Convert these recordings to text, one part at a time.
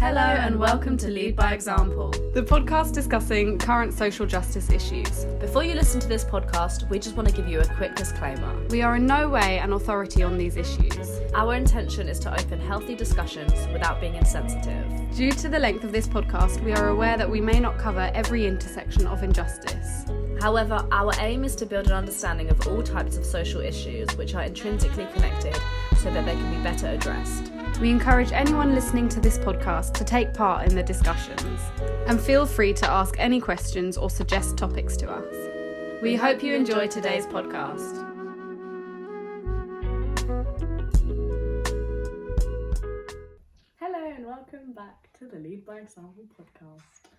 Hello and welcome to Lead by Example, the podcast discussing current social justice issues. Before you listen to this podcast, we just want to give you a quick disclaimer. We are in no way an authority on these issues. Our intention is to open healthy discussions without being insensitive. Due to the length of this podcast, we are aware that we may not cover every intersection of injustice. However, our aim is to build an understanding of all types of social issues which are intrinsically connected so that they can be better addressed. We encourage anyone listening to this podcast to take part in the discussions and feel free to ask any questions or suggest topics to us. We hope you enjoy today's podcast. Hello and welcome back to the Lead by Example podcast.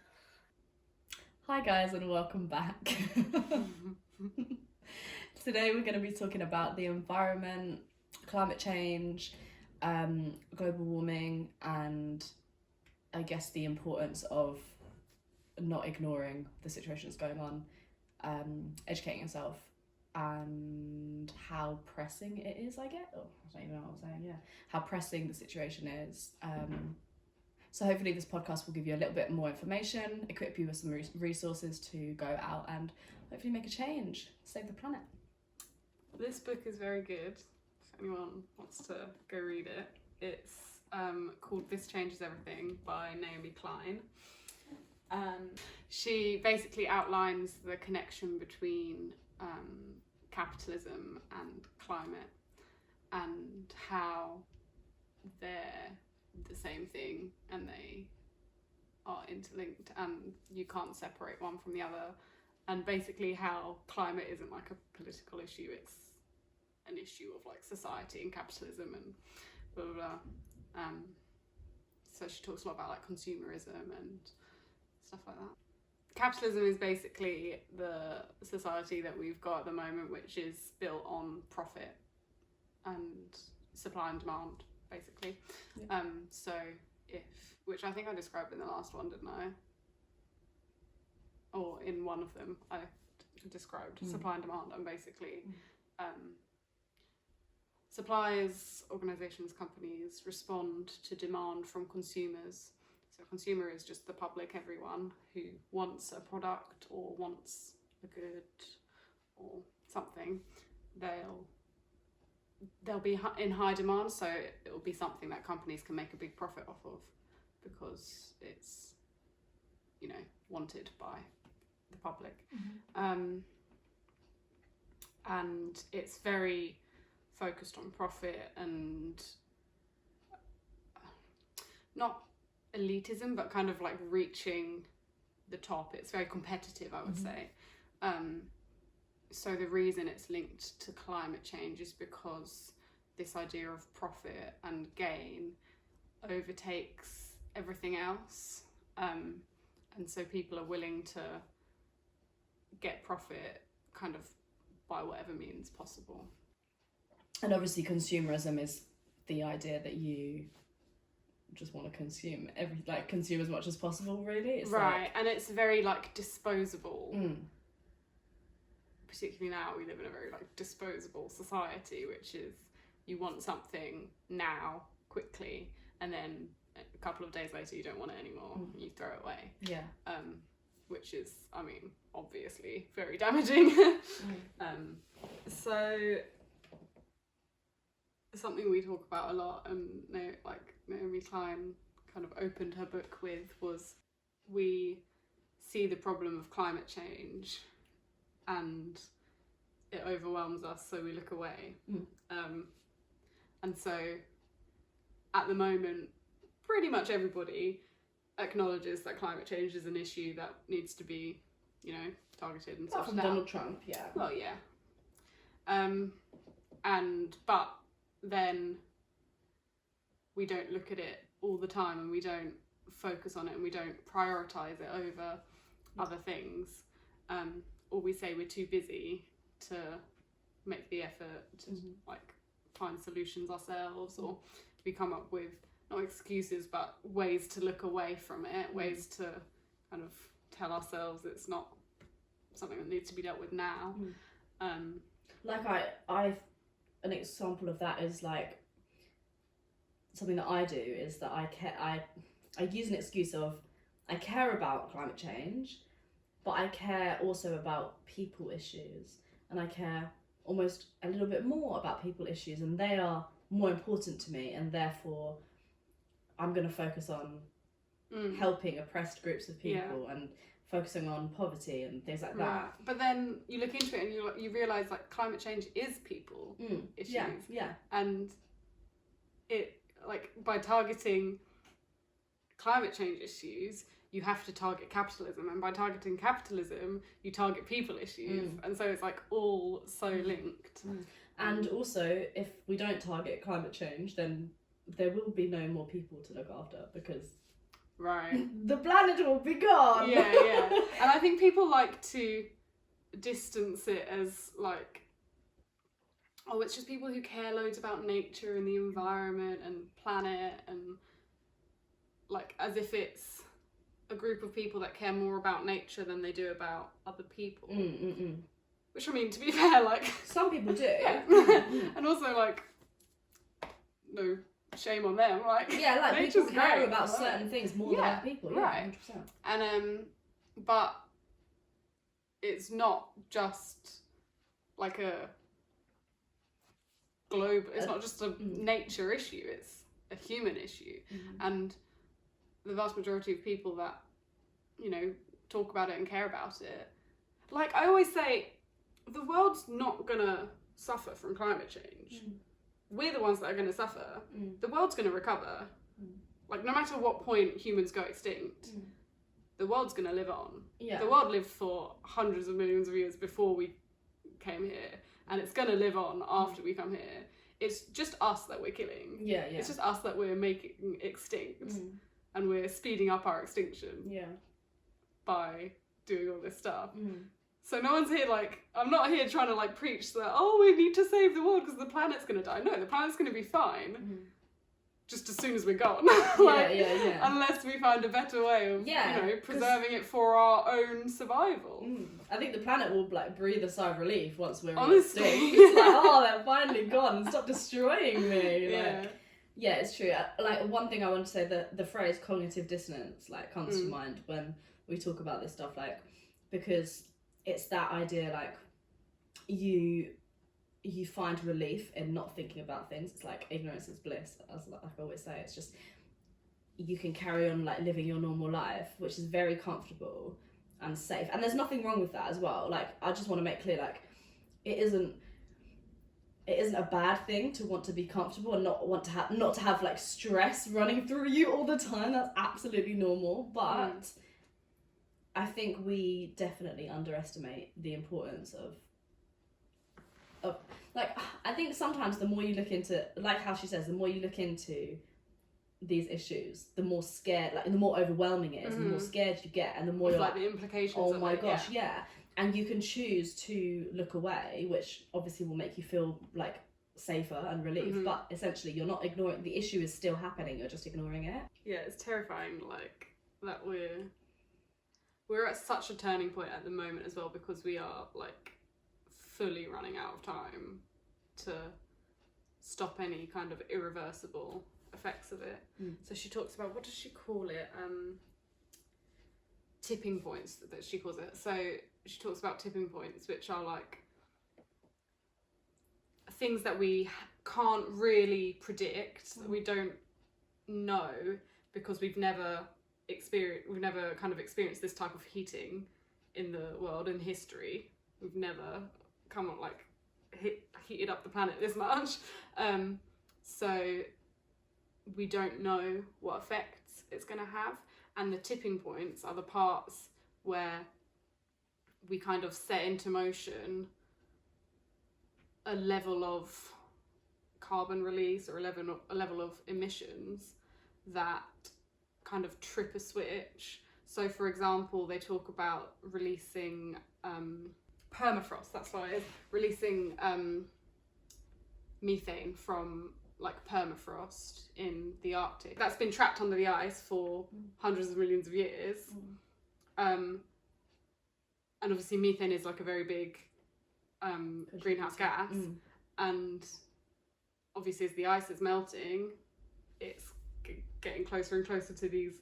Hi guys and welcome back. Today we're going to be talking about the environment, climate change, global warming, and I guess the importance of not ignoring the situation that's going on, educating yourself, and how pressing it is, I guess. Oh, I don't even know what I'm saying, yeah. How pressing the situation is. So hopefully this podcast will give you a little bit more information, equip you with some resources to go out and hopefully make a change, save the planet. This book is very good. If anyone wants to go read it, it's called This Changes Everything by Naomi Klein. She basically outlines the connection between capitalism and climate and how they're the same thing and they are interlinked and you can't separate one from the other, and basically how climate isn't like a political issue, it's an issue of like society and capitalism and blah blah blah. So she talks a lot about like consumerism and stuff like that. Capitalism is basically the society that we've got at the moment, which is built on profit and supply and demand, basically. Yeah. So which I think I described in the last one, didn't I? Or in one of them, I described supply and demand, and basically suppliers, organisations, companies respond to demand from consumers. So consumer is just the public, everyone who wants a product or wants a good or something. They'll be in high demand, so it will be something that companies can make a big profit off of because it's, you know, wanted by the public. And it's very focused on profit and not elitism, but kind of like reaching the top. It's very competitive, I would say. So the reason it's linked to climate change is because this idea of profit and gain overtakes everything else. And so people are willing to get profit kind of by whatever means possible. And obviously consumerism is the idea that you just want to consume consume as much as possible, really. It's right, and it's very like disposable. Particularly now we live in a very like disposable society, which is you want something now, quickly, and then a couple of days later you don't want it anymore, you throw it away. Yeah. Which is, I mean, obviously very damaging. So something we talk about a lot, and like Naomi Klein kind of opened her book with, was we see the problem of climate change and it overwhelms us, so we look away. And so at the moment pretty much everybody acknowledges that climate change is an issue that needs to be, you know, targeted and sorted out. Donald Trump, yeah. Well, yeah. But then we don't look at it all the time and we don't focus on it and we don't prioritise it over other things. Or we say we're too busy to make the effort to like find solutions ourselves, or we come up with not excuses but ways to look away from it, ways to kind of tell ourselves it's not something that needs to be dealt with now. Like I an example of that is like something that I do is that I I use an excuse of I care about climate change, but I care also about people issues, and I care almost a little bit more about people issues, and they are more important to me, and therefore I'm going to focus on helping oppressed groups of people and focusing on poverty and things like that. But then you look into it and you realise like climate change is people issues. Yeah. And it, like, by targeting climate change issues, you have to target capitalism, and by targeting capitalism you target people issues, and so it's like all so linked. And also, if we don't target climate change, then there will be no more people to look after, because the planet will be gone. Yeah. And I think people like to distance it as like, oh, it's just people who care loads about nature and the environment and planet, and like as if it's a group of people that care more about nature than they do about other people. Which, I mean, to be fair, like, some people do. And also, like, no shame on them. Like, like nature's people care great, about certain things more than other people. Yeah, 100%. And but it's not just like a globe. It's not just a nature issue. It's a human issue, and the vast majority of people that, you know, talk about it and care about it, like I always say, the world's not gonna suffer from climate change. We're the ones that are gonna suffer. The world's gonna recover. Like, no matter what point humans go extinct, the world's gonna live on. The world lived for hundreds of millions of years before we came here, and it's gonna live on after we come here. It's just us that we're killing. It's just us that we're making extinct. And we're speeding up our extinction by doing all this stuff. So no one's here, like, I'm not here trying to, like, preach that, oh, we need to save the world because the planet's going to die. No, the planet's going to be fine just as soon as we're gone. Unless we find a better way of, you know, preserving it for our own survival. I think the planet will, like, breathe a sigh of relief once we're honestly extinct. It's like, oh, they're finally gone. Stop destroying me. Like, yeah, it's true. Like, one thing I want to say, the phrase cognitive dissonance, like, comes to mind when we talk about this stuff, like, because it's that idea, like, you find relief in not thinking about things. It's like ignorance is bliss, as like I always say. It's just, you can carry on, like, living your normal life, which is very comfortable and safe. And there's nothing wrong with that as well. Like, I just want to make clear, like, it isn't a bad thing to want to be comfortable and not to have like stress running through you all the time. That's absolutely normal. But I think we definitely underestimate the importance of like, I think sometimes the more you look into, like how she says, the more you look into these issues, the more scared, like, the more overwhelming it is, the more scared you get, and the more you're like the implications oh my gosh, and you can choose to look away, which obviously will make you feel like safer and relief, but essentially you're not ignoring, the issue is still happening, you're just ignoring it. Yeah, it's terrifying, like, that we're at such a turning point at the moment as well, because we are, like, fully running out of time to stop any kind of irreversible effects of it. So she talks about, what does she call it? Tipping points, that she calls it. So she talks about tipping points, which are like things that we can't really predict, that we don't know, because we've never kind of experienced this type of heating in the world in history. We've never come on, like, heated up the planet this much. So we don't know what effects it's going to have. And the tipping points are the parts where we kind of set into motion a level of carbon release or a level of emissions that kind of trip a switch. So, for example, they talk about releasing permafrost, that's what it is, releasing methane from, like, permafrost in the Arctic. That's been trapped under the ice for hundreds of millions of years. And obviously methane is, like, a very big greenhouse gas. And obviously as the ice is melting, it's getting closer and closer to these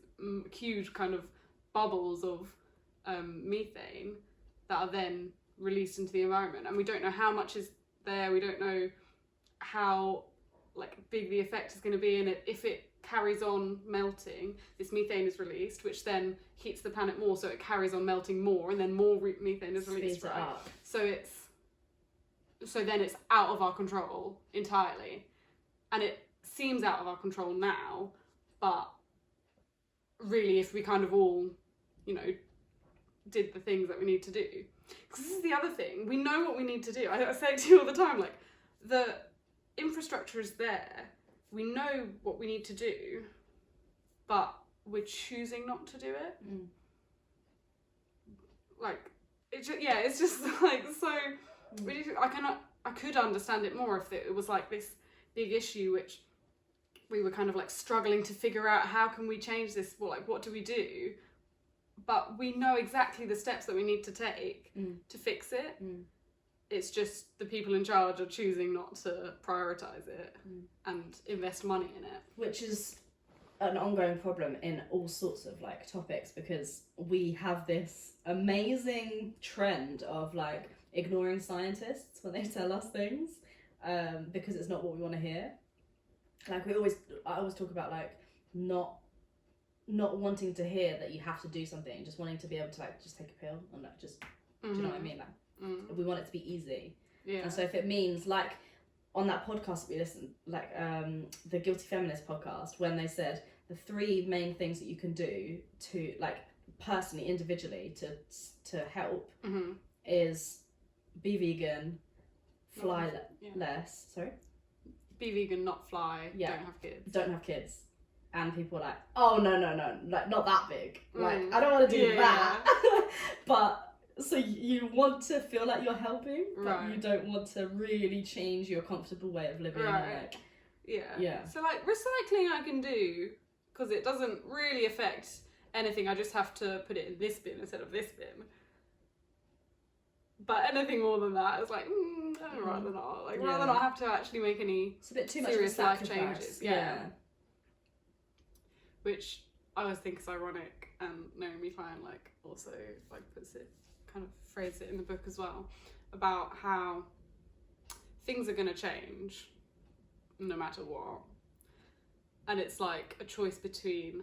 huge kind of bubbles of methane that are then released into the environment, and we don't know how much is there. We don't know how like big the effect is going to be, and if it carries on melting, this methane is released, which then heats the planet more, so it carries on melting more, and then more methane is released. Speeds it up. So then it's out of our control entirely, and it seems out of our control now, but really, if we kind of all, you know, did the things that we need to do, because this is the other thing, we know what we need to do. I say it to you all the time, like, the infrastructure is there, we know what we need to do, but we're choosing not to do it. Like, it's just like, so I could understand it more if it was like this big issue which we were kind of like struggling to figure out, how can we change this, well, like, what do we do? But we know exactly the steps that we need to take to fix it. It's just the people in charge are choosing not to prioritise it and invest money in it. Which is an ongoing problem in all sorts of like topics, because we have this amazing trend of like ignoring scientists when they tell us things, because it's not what we want to hear. Like I always talk about like not wanting to hear that you have to do something, just wanting to be able to like just take a pill and like just do you know what I mean? Like we want it to be easy. Yeah. And so if it means like on that podcast that we listened, like the Guilty Feminist podcast, when they said the 3 main things that you can do to like personally, individually to help is be vegan, fly less. Sorry. Be vegan, not fly. Yeah. Don't have kids. And people are like, oh no, like not that big. Like I don't want to do that. But so you want to feel like you're helping, but you don't want to really change your comfortable way of living. Right. Like, So like recycling I can do because it doesn't really affect anything. I just have to put it in this bin instead of this bin. But anything more than that is like, I'd rather not. Like rather not have to actually make any it's a bit too serious much life changes. Yeah. Which I always think is ironic, and Naomi Klein like also like puts it, kind of phrase it in the book as well, about how things are going to change no matter what, and it's like a choice between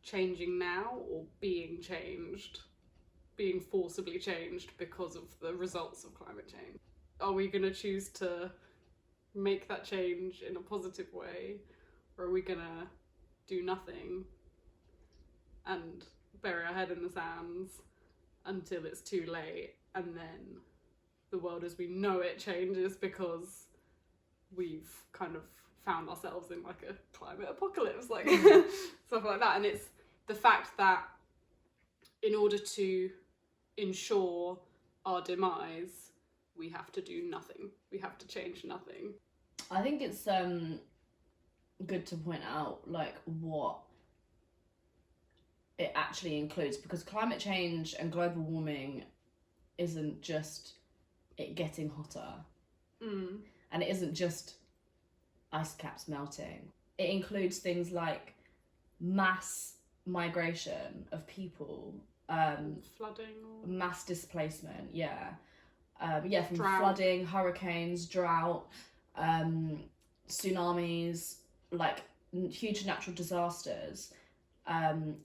changing now or being changed, being forcibly changed because of the results of climate change. Are we going to choose to make that change in a positive way, or are we going to do nothing and bury our head in the sands until it's too late, and then the world as we know it changes because we've kind of found ourselves in like a climate apocalypse, like stuff like that. And it's the fact that in order to ensure our demise, we have to do nothing. We have to change nothing. I think it's good to point out like what it actually includes, because climate change and global warming isn't just it getting hotter, and it isn't just ice caps melting. It includes things like mass migration of people, flooding, mass displacement, from drought. Flooding, hurricanes, drought, tsunamis, like huge natural disasters,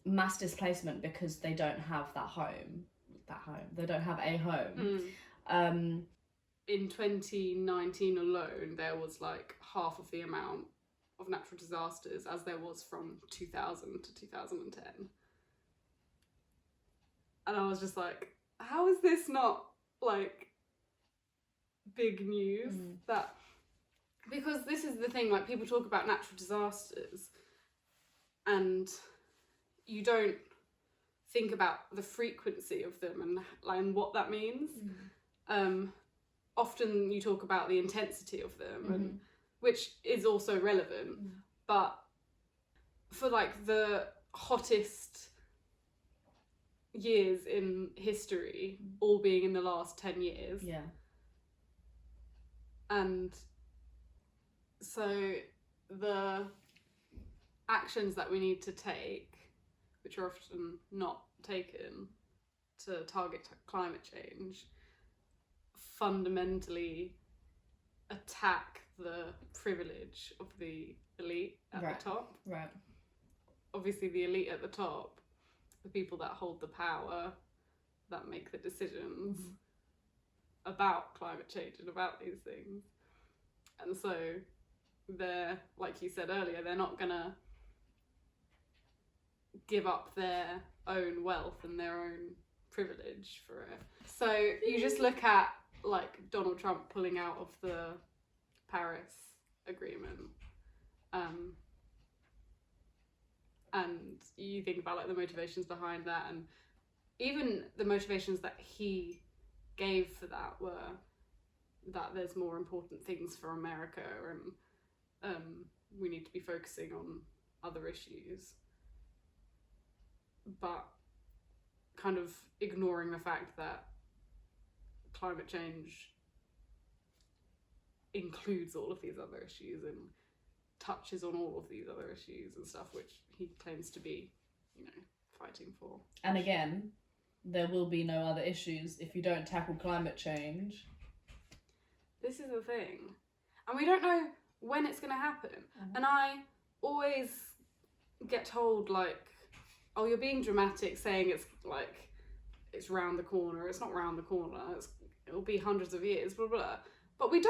mass displacement because they don't have they don't have a home. In 2019 alone, there was like half of the amount of natural disasters as there was from 2000 to 2010. And I was just like, how is this not like big news? That, because this is the thing, like people talk about natural disasters and you don't think about the frequency of them and what that means. Often you talk about the intensity of them, and which is also relevant, but for like the hottest years in history all being in the last 10 years, and so the actions that we need to take, which are often not taken to target climate change, fundamentally attack the privilege of the elite at the top. Right. Obviously, the elite at the top, the people that hold the power, that make the decisions about climate change and about these things. And so they're, like you said earlier, they're not gonna give up their own wealth and their own privilege for it. So you just look at like Donald Trump pulling out of the Paris Agreement, and you think about like the motivations behind that, and even the motivations that he gave for that were that there's more important things for America, and we need to be focusing on other issues, but kind of ignoring the fact that climate change includes all of these other issues and touches on all of these other issues and stuff, which he claims to be, you know, fighting for. And again, there will be no other issues if you don't tackle climate change. This is the thing. And we don't know when it's going to happen. And I always get told, like, oh, you're being dramatic saying it's, like, it's round the corner. It's not round the corner. It'll be hundreds of years, blah, blah. But you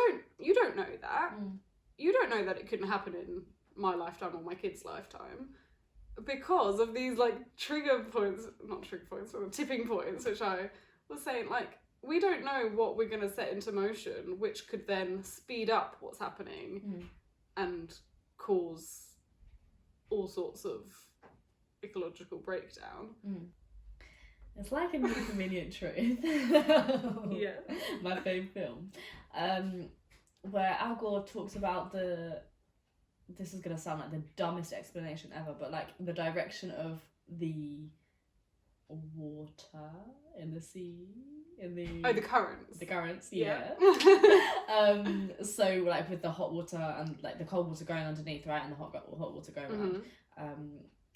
don't know that. You don't know that it couldn't happen in my lifetime or my kid's lifetime because of these, like, not trigger points, but tipping points, which I was saying, like, we don't know what we're going to set into motion, which could then speed up what's happening and cause all sorts of ecological breakdown. It's like an Inconvenient Truth. Yeah. My favourite film. Where Al Gore talks about this is going to sound like the dumbest explanation ever, but like the direction of the water in the sea, the currents. The currents, yeah. So like with the hot water and like the cold water going underneath, right, and the hot water going around.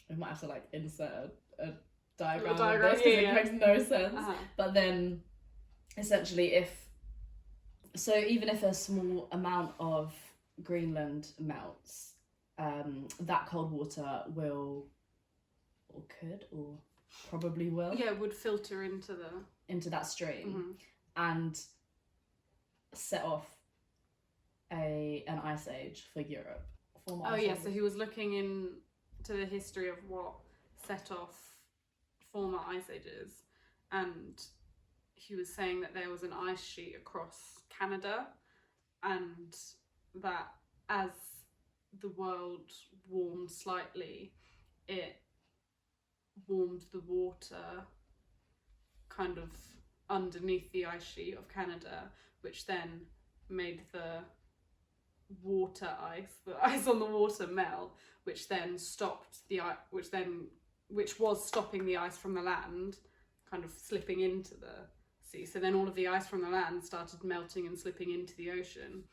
We might have to like insert a diagram of this because it makes no sense. But then essentially even if a small amount of Greenland melts, that cold water will, or could, or probably will, would filter into that stream and set off an ice age for Europe. So he was looking into the history of what set off former ice ages, and he was saying that there was an ice sheet across Canada, and that as the world warmed slightly, it warmed the water kind of underneath the ice sheet of Canada, which then made the ice on the water melt, which then stopped which was stopping the ice from the land kind of slipping into the sea. So then all of the ice from the land started melting and slipping into the ocean,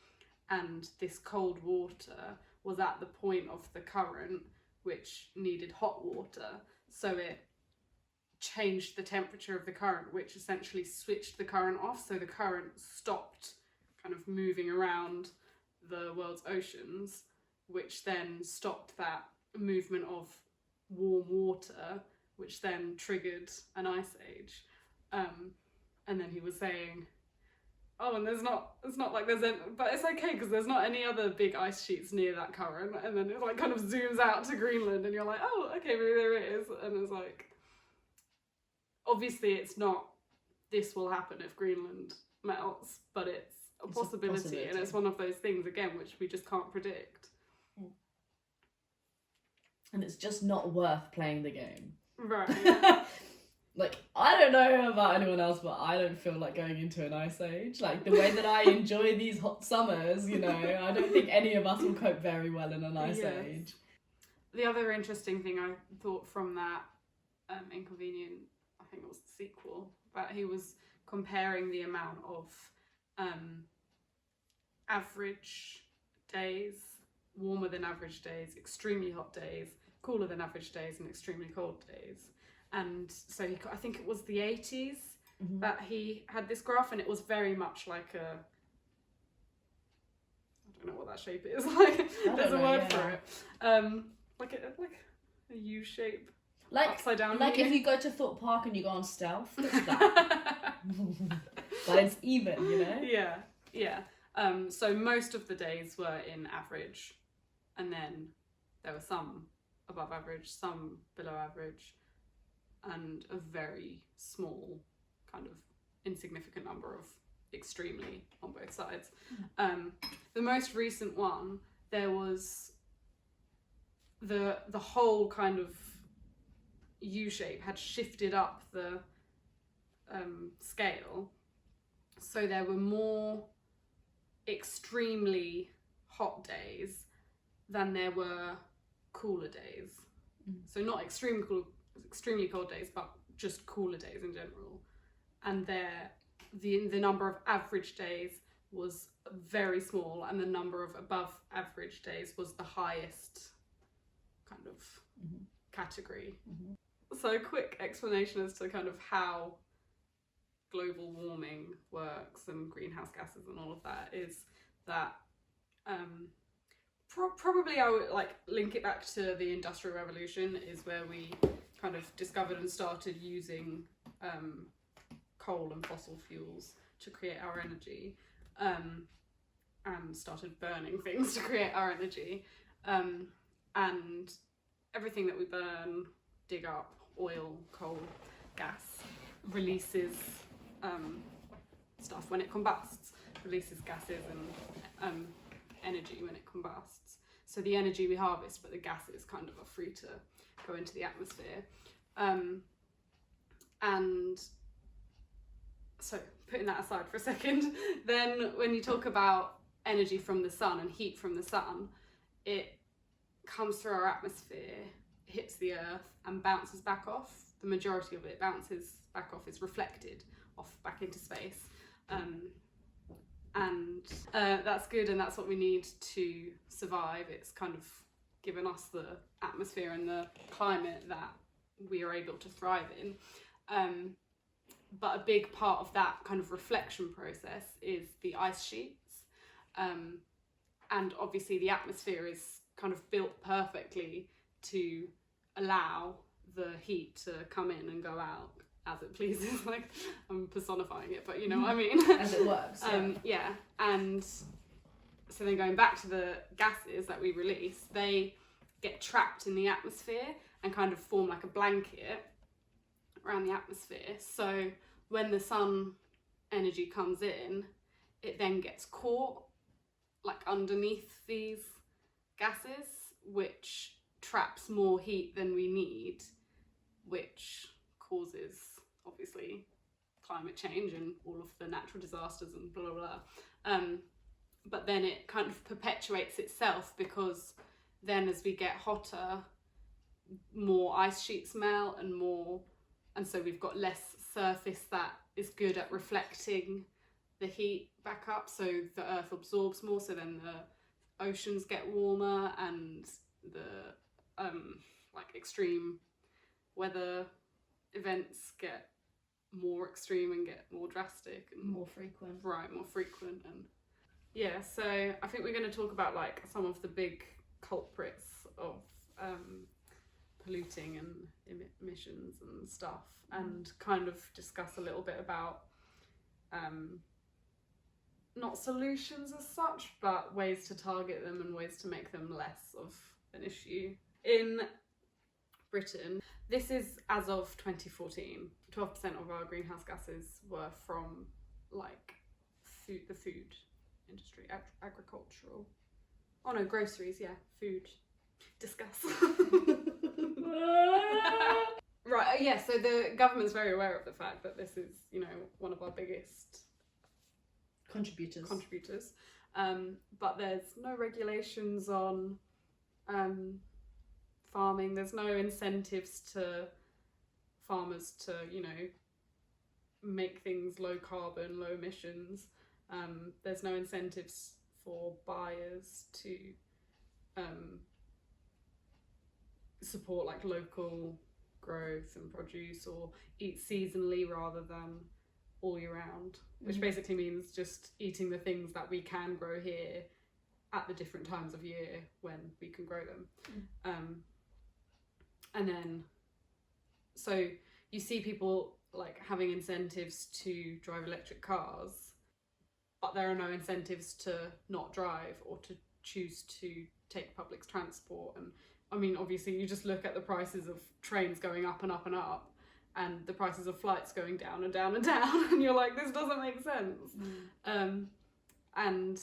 and this cold water was at the point of the current which needed hot water, so it changed the temperature of the current, which essentially switched the current off, so the current stopped kind of moving around the world's oceans, which then stopped that movement of warm water, which then triggered an ice age. And then he was saying, oh, and it's not like but it's okay because there's not any other big ice sheets near that current. And then it like kind of zooms out to Greenland, and you're like, oh, okay, maybe there it is. And it's like, obviously it's not, this will happen if Greenland melts, but it's a possibility, and it's one of those things, again, which we just can't predict. And it's just not worth playing the game. Right. Like, I don't know about anyone else, but I don't feel like going into an ice age. Like, the way that I enjoy these hot summers, you know, I don't think any of us will cope very well in an ice age. The other interesting thing I thought from that Inconvenient, I think it was the sequel, but he was comparing the amount of average days, warmer than average days, extremely hot days, cooler than average days and extremely cold days. And so I think it was the 80s that he had this graph, and it was very much like I don't know what that shape is. Like, there's a word for it. Like a U shape. Like upside down. Like if you go to Thorpe Park and you go on stealth, it's that. But it's even, you know? Yeah. So most of the days were in average, and then there were some above average, some below average, and a very small, kind of insignificant number of extremely on both sides. The most recent one, there was the whole kind of U shape had shifted up the scale, so there were more extremely hot days than there were cooler days. So not extremely cold days, but just cooler days in general. And the number of average days was very small, and the number of above average days was the highest kind of category. So a quick explanation as to kind of how global warming works and greenhouse gases and all of that is that probably I would like link it back to the Industrial Revolution, is where we kind of discovered and started using coal and fossil fuels to create our energy, and started burning things to create our energy, and everything that we burn, dig up, oil, coal, gas, releases stuff when it combusts, releases gases and energy when it combusts. So the energy we harvest, but the gases kind of are free to go into the atmosphere. And so putting that aside for a second, then when you talk about energy from the sun and heat from the sun, it comes through our atmosphere, hits the earth and bounces back off. The majority of it bounces back off, is reflected off back into space. And that's good, and that's what we need to survive. It's kind of given us the atmosphere and the climate that we are able to thrive in. But a big part of that kind of reflection process is the ice sheets. And obviously the atmosphere is kind of built perfectly to allow the heat to come in and go out as it pleases. Like, I'm personifying it, but you know what I mean. As it works. Yeah. And so then going back to the gases that we release, they get trapped in the atmosphere and kind of form like a blanket around the atmosphere. So when the sun energy comes in, it then gets caught like underneath these gases, which traps more heat than we need, which causes obviously climate change and all of the natural disasters and blah blah blah. But then it kind of perpetuates itself, because then as we get hotter, more ice sheets melt and so we've got less surface that is good at reflecting the heat back up, so the earth absorbs more, so then the oceans get warmer and the like extreme weather events get more extreme and get more drastic and more frequent. Right, more frequent. And yeah, so I think we're going to talk about like some of the big culprits of polluting and emissions and stuff, and kind of discuss a little bit about not solutions as such, but ways to target them and ways to make them less of an issue. In Britain, this is as of 2014, 12% of our greenhouse gases were from like the food industry, agricultural. Oh no, groceries, yeah, food. Discuss. Right, yeah, so the government's very aware of the fact that this is, you know, one of our biggest contributors. But there's no regulations on farming. There's no incentives to farmers to, you know, make things low carbon, low emissions. There's no incentives for buyers to support like local growth and produce, or eat seasonally rather than all year round, which basically means just eating the things that we can grow here at the different times of year when we can grow them. And then so you see people like having incentives to drive electric cars, but there are no incentives to not drive or to choose to take public transport. And I mean, obviously you just look at the prices of trains going up and up and up, and the prices of flights going down and down and down, and you're like, this doesn't make sense. And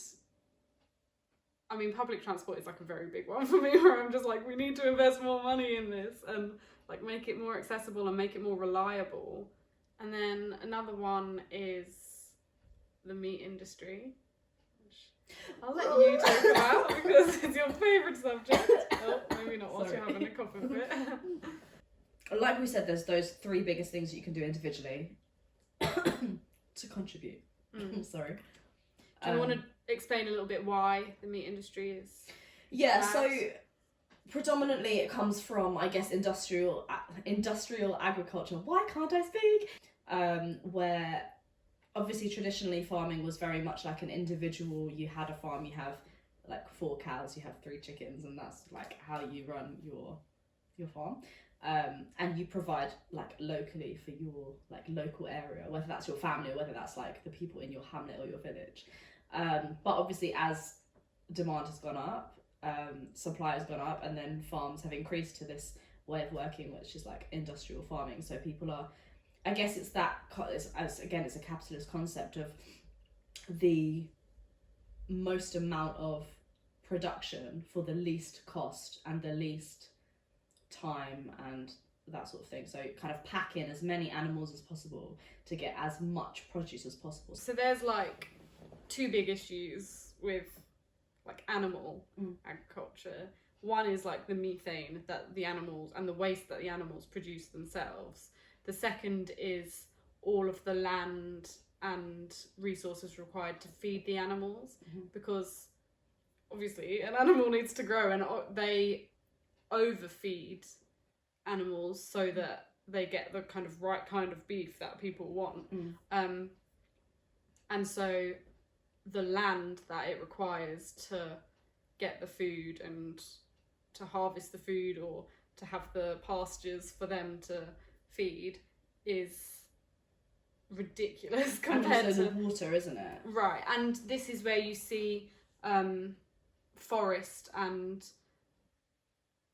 I mean, public transport is like a very big one for me, where I'm just like, we need to invest more money in this and like make it more accessible and make it more reliable. And then another one is the meat industry, which I'll let you talk about because it's your favourite subject. Oh, maybe not whilst you're having a cup of it. Like we said, there's those 3 biggest things that you can do individually to contribute. Sorry. Do you want to explain a little bit why the meat industry is bad? So predominantly it comes from, I guess, industrial agriculture. Why can't I speak? Where obviously traditionally farming was very much like an individual. You had a farm, you have like 4 cows, you have 3 chickens, and that's like how you run your farm. And you provide like locally for your like local area, whether that's your family or whether that's like the people in your hamlet or your village. But obviously as demand has gone up, supply has gone up, and then farms have increased to this way of working, which is like industrial farming. So people are, I guess it's a capitalist concept of the most amount of production for the least cost and the least time and that sort of thing. So kind of pack in as many animals as possible to get as much produce as possible. So there's like 2 big issues with like animal agriculture. One is like the methane that the animals and the waste that the animals produce themselves. The second is all of the land and resources required to feed the animals, because obviously an animal needs to grow, and they overfeed animals so that they get the kind of right kind of beef that people want. And so the land that it requires to get the food and to harvest the food or to have the pastures for them to feed is ridiculous compared and also to the water, isn't it? Right. And this is where you see forest and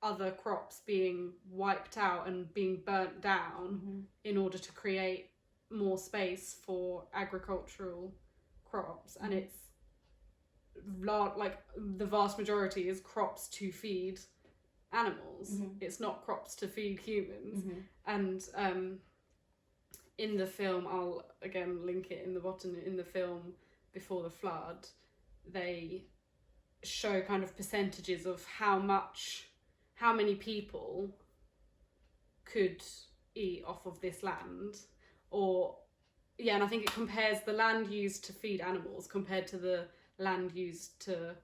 other crops being wiped out and being burnt down in order to create more space for agricultural crops. And it's like the vast majority is crops to feed animals. It's not crops to feed humans. And in the film, I'll again link it in the bottom, in the film Before the Flood, they show kind of percentages of how many people could eat off of this land, and I think it compares the land used to feed animals compared to the land used to,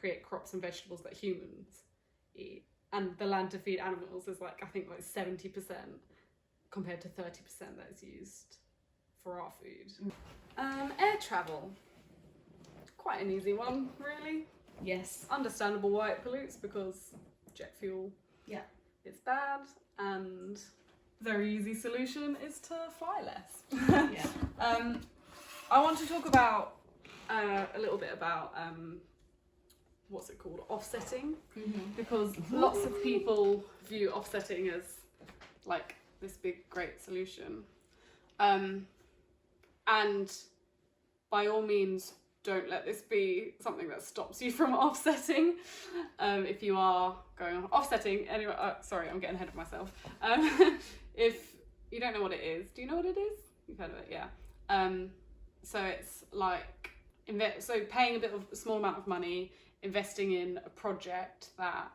create crops and vegetables that humans eat. And the land to feed animals is like, I think like 70% compared to 30% that is used for our food. Air travel. Quite an easy one, really. Yes. Understandable why it pollutes, because jet fuel. Yeah. It's bad, and very easy solution is to fly less. Yeah. I want to talk about a little bit about what's it called? Offsetting. Because lots of people view offsetting as like this big great solution. And by all means, don't let this be something that stops you from offsetting. If you are going on offsetting, anyway, sorry, I'm getting ahead of myself. If you don't know what it is, do you know what it is? You've heard of it, yeah. So it's like, paying a small amount of money, investing in a project that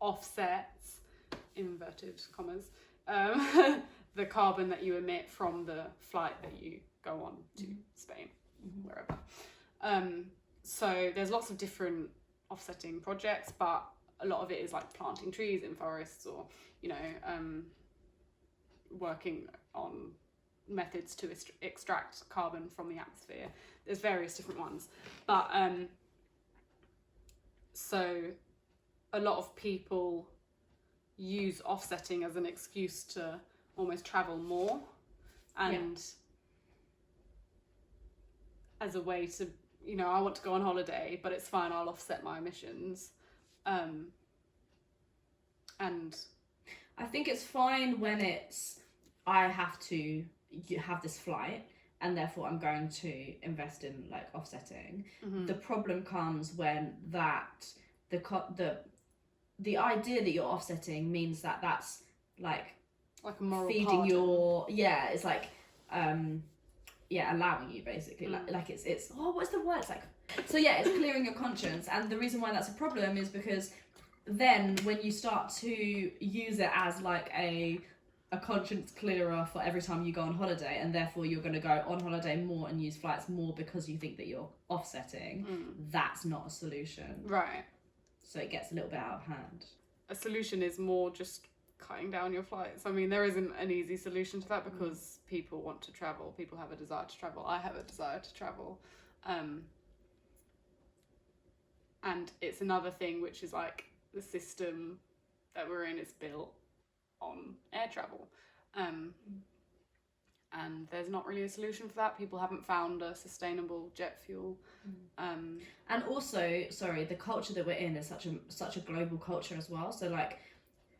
offsets, inverted commas, the carbon that you emit from the flight that you go on to Spain, wherever. So there's lots of different offsetting projects, but a lot of it is like planting trees in forests, or working on methods to extract carbon from the atmosphere. There's various different ones, but so a lot of people use offsetting as an excuse to almost travel more, and as a way to, I want to go on holiday, but it's fine, I'll offset my emissions. And I think it's fine when it's, I have to have this flight and therefore I'm going to invest in like offsetting. The problem comes when that the idea that you're offsetting means that that's like a moral feeding pardon. it's like allowing you basically like it's what's the word, it's like, so it's clearing your conscience. And the reason why that's a problem is because then when you start to use it as like a conscience clearer for every time you go on holiday, and therefore you're going to go on holiday more and use flights more because you think that you're offsetting, that's not a solution. Right. So it gets a little bit out of hand. A solution is more just cutting down your flights. I mean, there isn't an easy solution to that because people want to travel. People have a desire to travel. I have a desire to travel. And it's another thing which is like the system that we're in is built on air travel. And there's not really a solution for that. People haven't found a sustainable jet fuel. And also, the culture that we're in is such a global culture as well. So like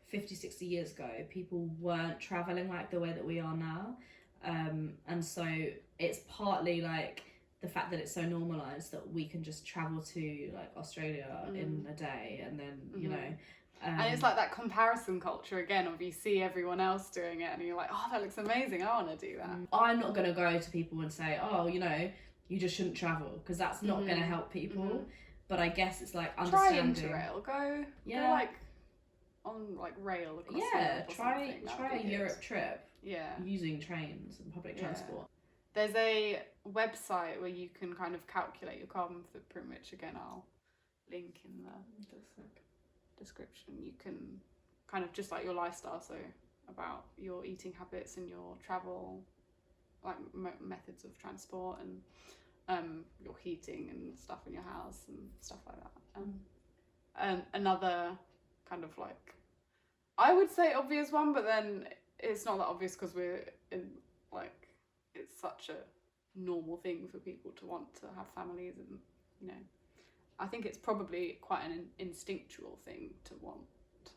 50, 60 years ago, people weren't traveling like the way that we are now. And so it's partly like the fact that it's so normalized that we can just travel to like Australia in a day, and then and it's like that comparison culture again, of you see everyone else doing it and you're like, oh, that looks amazing, I want to do that. I'm not going to go to people and say, oh, you just shouldn't travel, because that's not going to help people. But I guess it's like understanding. Try Interrail, go like on like rail across Europe or something. Try a Europe trip. Yeah. Using trains and public transport. There's a website where you can kind of calculate your carbon footprint, which again I'll link in the description. You can kind of just like your lifestyle, so about your eating habits and your travel, like methods of transport, and your heating and stuff in your house and stuff like that. And another kind of like, I would say obvious one, but then it's not that obvious because we're in like, it's such a normal thing for people to want to have families, and I think it's probably quite an instinctual thing to want to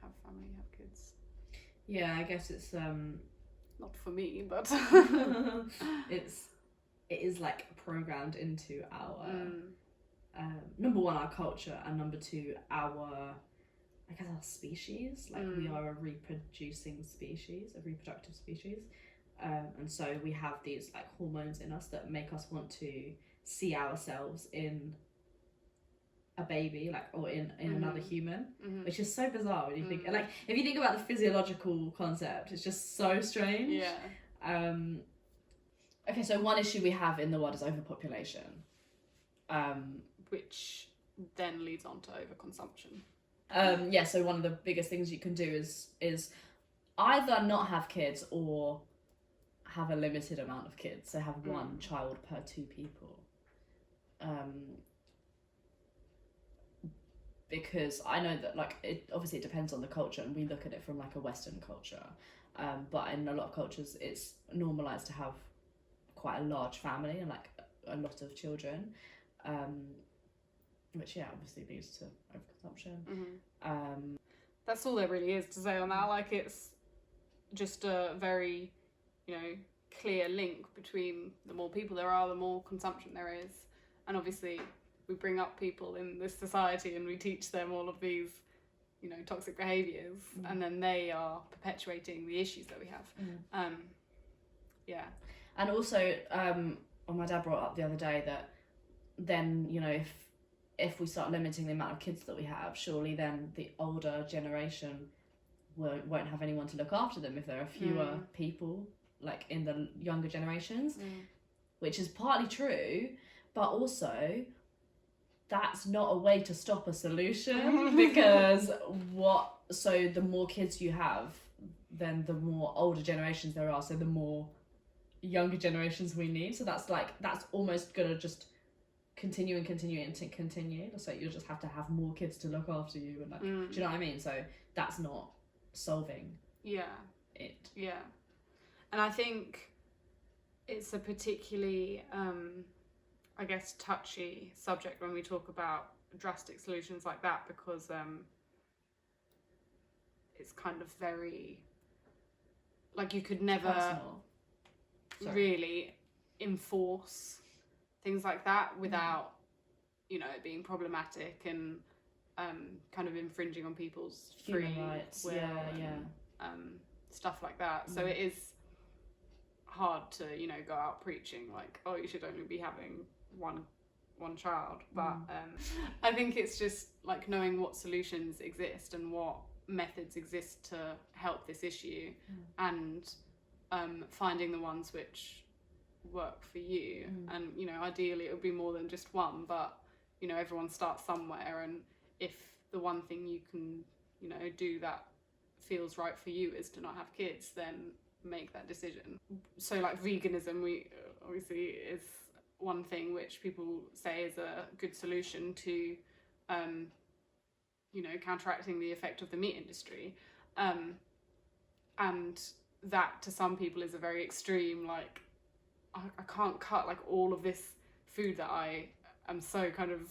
have family, have kids. Yeah, I guess it's not for me, but it is like programmed into our number one, our culture, and number two, our species. Like we are a reproductive species, and so we have these like hormones in us that make us want to see ourselves in a baby, like, or in another human, which is so bizarre when you think, like, if you think about the physiological concept, it's just so strange. Okay, so one issue we have in the world is overpopulation, which then leads on to overconsumption. So one of the biggest things you can do is either not have kids or have a limited amount of kids, so have one child per two people. Because I know that like it obviously depends on the culture, and we look at it from like a Western culture, but in a lot of cultures it's normalized to have quite a large family and like a lot of children, which obviously leads to overconsumption. That's all there really is to say on that. Like, it's just a very clear link between the more people there are, the more consumption there is. And obviously we bring up people in this society and we teach them all of these toxic behaviours, and then they are perpetuating the issues that we have. And also my dad brought up the other day that then if we start limiting the amount of kids that we have, surely then the older generation won't have anyone to look after them if there are fewer people like in the younger generations, which is partly true, but also that's not a way to stop a solution, because so the more kids you have, then the more older generations there are, so the more younger generations we need. So that's almost gonna just continue. So you'll just have to have more kids to look after you, and do you know what I mean? So that's not solving it. Yeah. And I think it's a particularly I guess touchy subject when we talk about drastic solutions like that, because it's kind of very, like, you could never really enforce things like that without it being problematic and kind of infringing on people's Human free rights, will and stuff like that. So it is hard to go out preaching like, oh, you should only be having one child, but I think it's just like knowing what solutions exist and what methods exist to help this issue, and finding the ones which work for you. And ideally it would be more than just one, but everyone starts somewhere, and if the one thing you can do that feels right for you is to not have kids, then make that decision. So like veganism, we obviously is one thing which people say is a good solution to counteracting the effect of the meat industry, and that to some people is a very extreme, like, I can't cut like all of this food that I am so kind of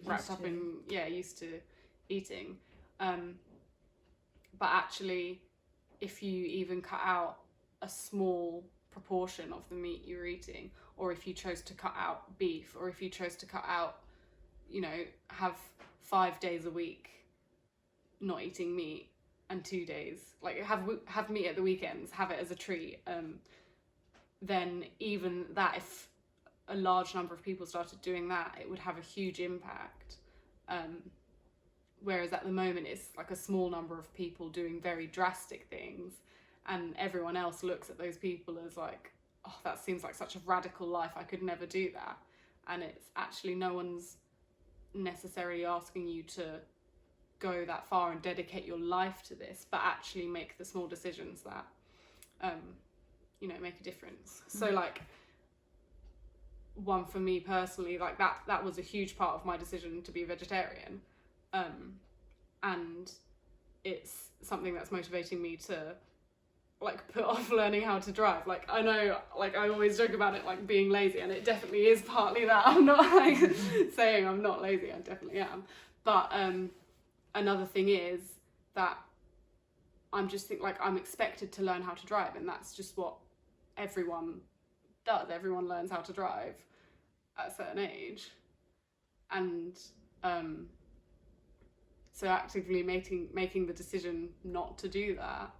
wrapped up in used to eating, but actually if you even cut out a small proportion of the meat you're eating, or if you chose to cut out beef, or if you chose to cut out have 5 days a week not eating meat, and 2 days like have meat at the weekends, have it as a treat, then even that, if a large number of people started doing that, it would have a huge impact, whereas at the moment it's like a small number of people doing very drastic things, and everyone else looks at those people as like, oh, that seems like such a radical life, I could never do that. And it's actually, no one's necessarily asking you to go that far and dedicate your life to this, but actually make the small decisions that make a difference. So like, one for me personally, like that was a huge part of my decision to be vegetarian, and it's something that's motivating me to like put off learning how to drive. Like, I know, like, I always joke about it like being lazy, and it definitely is partly that. I'm not like saying I'm not lazy, I definitely am, but another thing is that I'm just I'm expected to learn how to drive, and that's just what everyone does. Everyone learns how to drive at a certain age, and so actively making the decision not to do that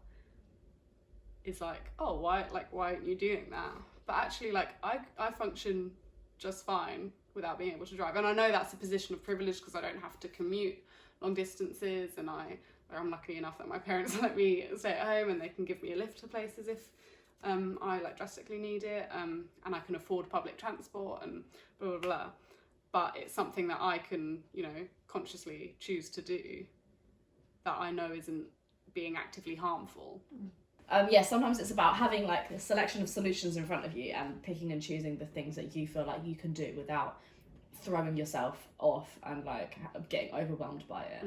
is like, oh, why aren't you doing that? But actually, like, I function just fine without being able to drive, and I know that's a position of privilege because I don't have to commute long distances, and I'm lucky enough that my parents let me stay at home, and they can give me a lift to places if I like drastically need it, and I can afford public transport and blah blah blah. But it's something that I can consciously choose to do that I know isn't being actively harmful. Sometimes it's about having like a selection of solutions in front of you and picking and choosing the things that you feel like you can do without throwing yourself off and like getting overwhelmed by it.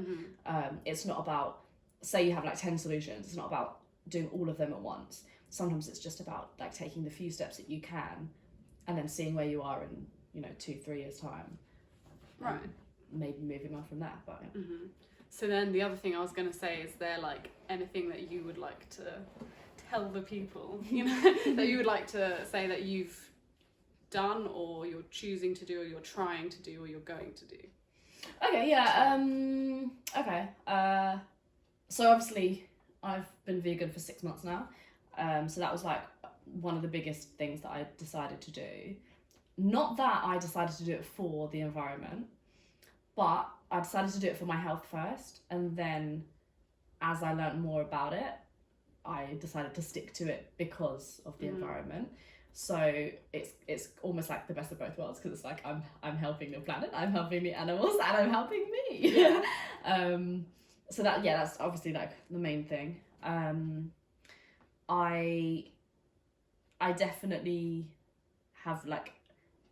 It's not about, say you have like 10 solutions, it's not about doing all of them at once. Sometimes it's just about like taking the few steps that you can and then seeing where you are in 2-3 years time, right? Maybe moving on from there. But So then the other thing I was going to say, is there like anything that you would like to tell the people, that you would like to say that you've done, or you're choosing to do, or you're trying to do, or you're going to do? So obviously I've been vegan for 6 months now, so that was like one of the biggest things that I decided to do. Not that I decided to do it for the environment, but I decided to do it for my health first, and then as I learned more about it, I decided to stick to it because of the environment. So it's almost like the best of both worlds, because it's like I'm helping the planet, I'm helping the animals, and I'm helping me. So that's obviously like the main thing. I definitely have like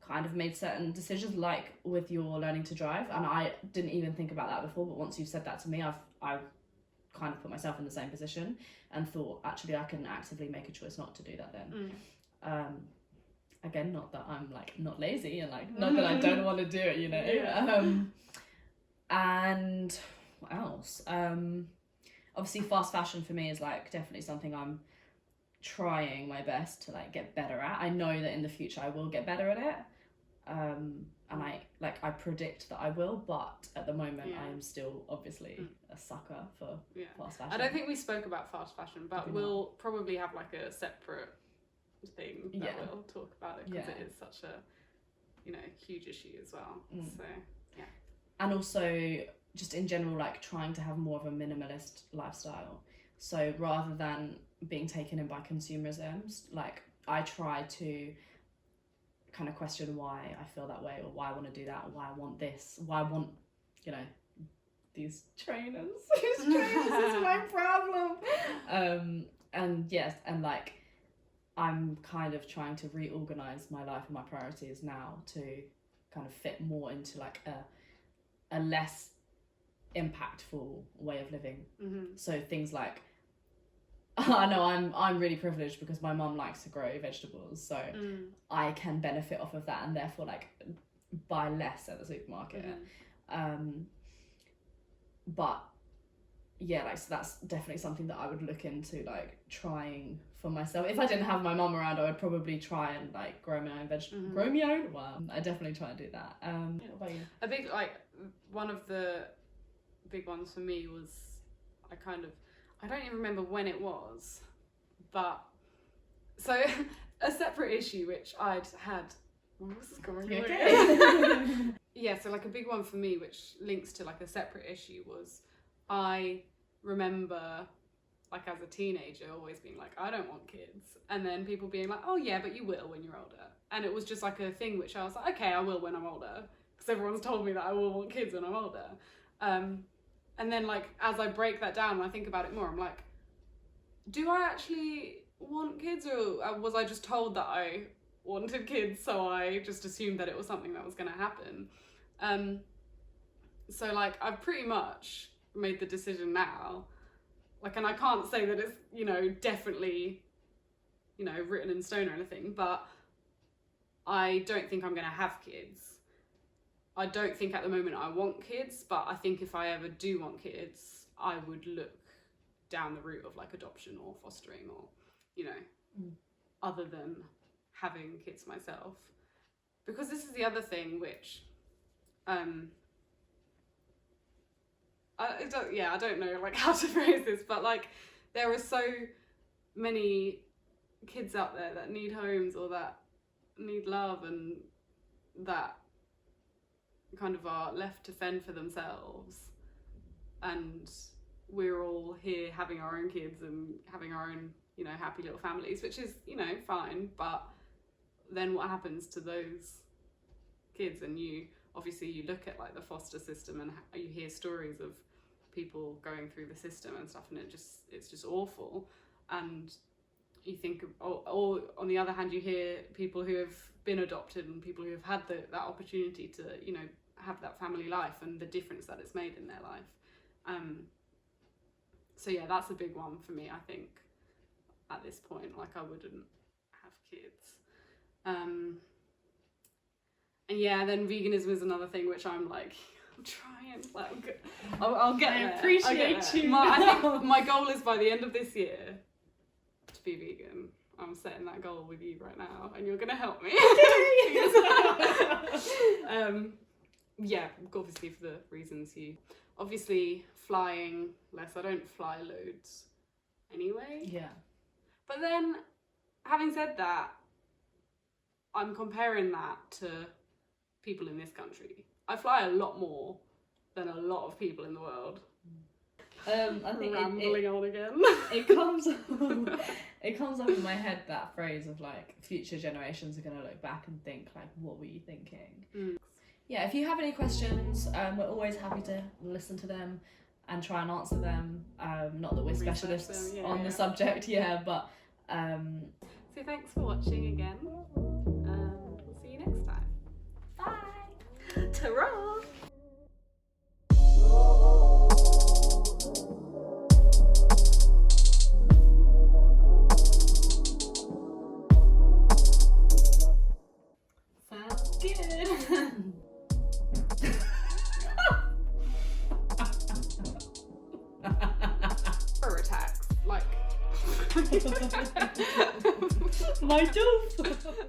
kind of made certain decisions, like with your learning to drive, and I didn't even think about that before, but once you've said that to me, I've kind of put myself in the same position and thought, actually I can actively make a choice not to do that then. Again, not that I'm like not lazy, and like not that I don't want to do it, you know. And what else? Obviously fast fashion for me is like definitely something I'm trying my best to like get better at. I know that in the future I will get better at it, and I predict that I will, but at the moment I am still obviously a sucker for fast fashion. I don't think we spoke about fast fashion, but we'll probably have like a separate thing that we'll talk about it, because it is such a huge issue as well. So and also just in general, like trying to have more of a minimalist lifestyle. So rather than being taken in by consumerism, like I try to kind of question why I feel that way, or why I want to do that, or why I want this, why I want, these trainers. These trainers is my problem. And like I'm kind of trying to reorganize my life and my priorities now to kind of fit more into like a less impactful way of living. So things like, I know I'm really privileged because my mum likes to grow vegetables, so I can benefit off of that, and therefore like buy less at the supermarket. But yeah, like, so that's definitely something that I would look into, like trying for myself. If I didn't have my mum around, I would probably try and like grow my own vegetables. Grow my own. Wow, I definitely try and do that. What about you? I think like one of the big ones for me was I don't even remember when it was, but so a separate issue which I'd had. What was this going on? Okay. Yeah, so like a big one for me, which links to like a separate issue, was I remember like as a teenager always being like, I don't want kids, and then people being like, oh yeah, but you will when you're older. And it was just like a thing which I was like, okay, I will when I'm older, because everyone's told me that I will want kids when I'm older. And then like as I break that down and I think about it more, I'm like, do I actually want kids, or was I just told that I wanted kids, so I just assumed that it was something that was going to happen? So like I've pretty much made the decision now, like, and I can't say that it's definitely written in stone or anything, but I don't think I'm going to have kids. I don't think at the moment I want kids, but I think if I ever do want kids, I would look down the route of like adoption or fostering, or other than having kids myself. Because this is the other thing which I don't know like how to phrase this, but like there are so many kids out there that need homes, or that need love, and that kind of are left to fend for themselves, and we're all here having our own kids and having our own happy little families, which is fine, but then what happens to those kids? And you look at like the foster system, and you hear stories of people going through the system and stuff, and it's just awful. And you think or on the other hand, you hear people who have been adopted and people who have had that opportunity to have that family life, and the difference that it's made in their life. So yeah, that's a big one for me, I think, at this point. Like I wouldn't have kids. And yeah, then veganism is another thing which I'm like, I'm trying, like I'll get there. I appreciate you. I think my goal is by the end of this year to be vegan. I'm setting that goal with you right now, and you're gonna help me. Yeah, obviously for the reasons you. Obviously flying less. I don't fly loads anyway. Yeah. But then, having said that, I'm comparing that to people in this country. I fly a lot more than a lot of people in the world. I think rambling on again. it comes up in my head, that phrase of like future generations are going to look back and think like, what were you thinking? Yeah, if you have any questions, we're always happy to listen to them and try and answer them. Not that we're specialists on the subject, but so thanks for watching again, and we'll see you next time. bye. Ta-ra! Sounds good. Terror attacks, like. My tooth.